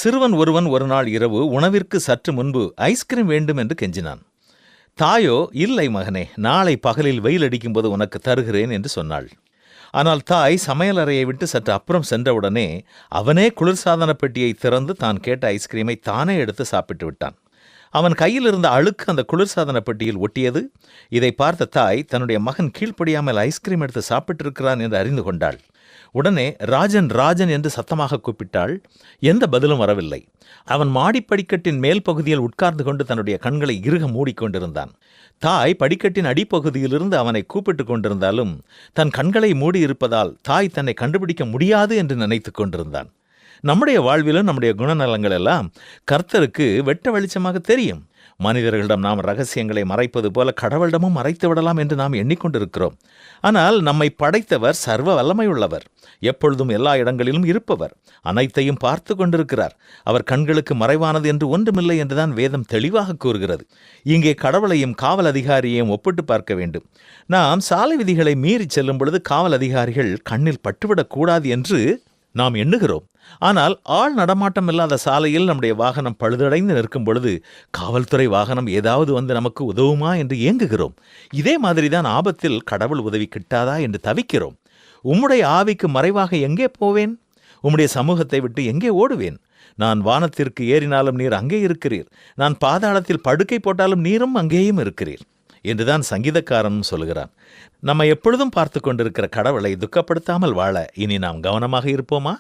சிறுவன் ஒருவன் ஒரு நாள் இரவு உணவிற்கு சற்று முன்பு ஐஸ்கிரீம் வேண்டும் என்று கெஞ்சினான். தாயோ, இல்லை மகனே, நாளை பகலில் வெயில் அடிக்கும்போது உனக்கு தருகிறேன் என்று சொன்னாள். ஆனால் தாய் சமையலறையை விட்டு சற்று அப்புறம் சென்றவுடனே அவனே குளிர்சாதன பெட்டியை திறந்து தான் கேட்ட ஐஸ்கிரீமை தானே எடுத்து சாப்பிட்டு விட்டான். அவன் கையில் இருந்த அழுக்கு அந்த குளிர்சாதன பெட்டியில் ஒட்டியது. இதை பார்த்த தாய் தன்னுடைய மகன் கீழ்ப்படியாமல் ஐஸ்கிரீம் எடுத்து சாப்பிட்டிருக்கிறான் என்று அறிந்து கொண்டாள். உடனே ராஜன் ராஜன் என்று சத்தமாக கூப்பிட்டாள். எந்த பதிலும் வரவில்லை. அவன் மாடிப்படிக்கட்டின் மேல் பகுதியில் உட்கார்ந்து கொண்டு தன்னுடைய கண்களை இறுக மூடிக்கொண்டிருந்தான். தாய் படிக்கட்டின் அடிப்பகுதியிலிருந்து அவனை கூப்பிட்டு கொண்டிருந்தாலும் தன் கண்களை மூடியிருப்பதால் தாய் தன்னை கண்டுபிடிக்க முடியாது என்று நினைத்து கொண்டிருந்தான். நம்முடைய வாழ்விலும் நம்முடைய குணநலங்கள் எல்லாம் கர்த்தருக்கு வெட்ட வெளிச்சமாக தெரியும். மனிதர்களிடம் நாம் ரகசியங்களை மறைப்பது போல கடவுளிடமும் மறைத்து விடலாம் என்று நாம் எண்ணிக்கொண்டிருக்கிறோம். ஆனால் நம்மை படைத்தவர் சர்வ வல்லமையுள்ளவர், எப்பொழுதும் எல்லா இடங்களிலும் இருப்பவர், அனைத்தையும் பார்த்து கொண்டிருக்கிறார். அவர் கண்களுக்கு மறைவானது என்று ஒன்றுமில்லை என்றுதான் வேதம் தெளிவாக கூறுகிறது. இங்கே கடவுளையும் காவல் அதிகாரியையும் ஒப்பிட்டு பார்க்க வேண்டும். நாம் சாலை விதிகளை மீறி செல்லும் பொழுது காவல் அதிகாரிகள் கண்ணில் பட்டுவிடக்கூடாது என்று நாம் எண்ணுகிறோம். ஆனால் ஆள் நடமாட்டம் இல்லாத சாலையில் நம்முடைய வாகனம் பழுதடைந்து நிற்கும் பொழுது காவல்துறை வாகனம் ஏதாவது வந்து நமக்கு உதவுமா என்று ஏங்குகிறோம். இதே மாதிரிதான் ஆபத்தில் கடவுள் உதவி கிட்டாதா என்று தவிக்கிறோம். உம்முடைய ஆவிக்கு மறைவாக எங்கே போவேன்? உம்முடைய சமூகத்தை விட்டு எங்கே ஓடுவேன்? நான் வானத்திற்கு ஏறினாலும் நீர் அங்கே இருக்கிறீர், நான் பாதாளத்தில் படுக்கை போட்டாலும் நீரும் அங்கேயும் இருக்கிறீர் என்றுதான் சங்கீதக்காரனும் சொல்கிறான். நம்ம எப்பொழுதும் பார்த்து கொண்டிருக்கிற கடவுளை துக்கப்படுத்தாமல் வாழ இனி நாம் கவனமாக இருப்போமா?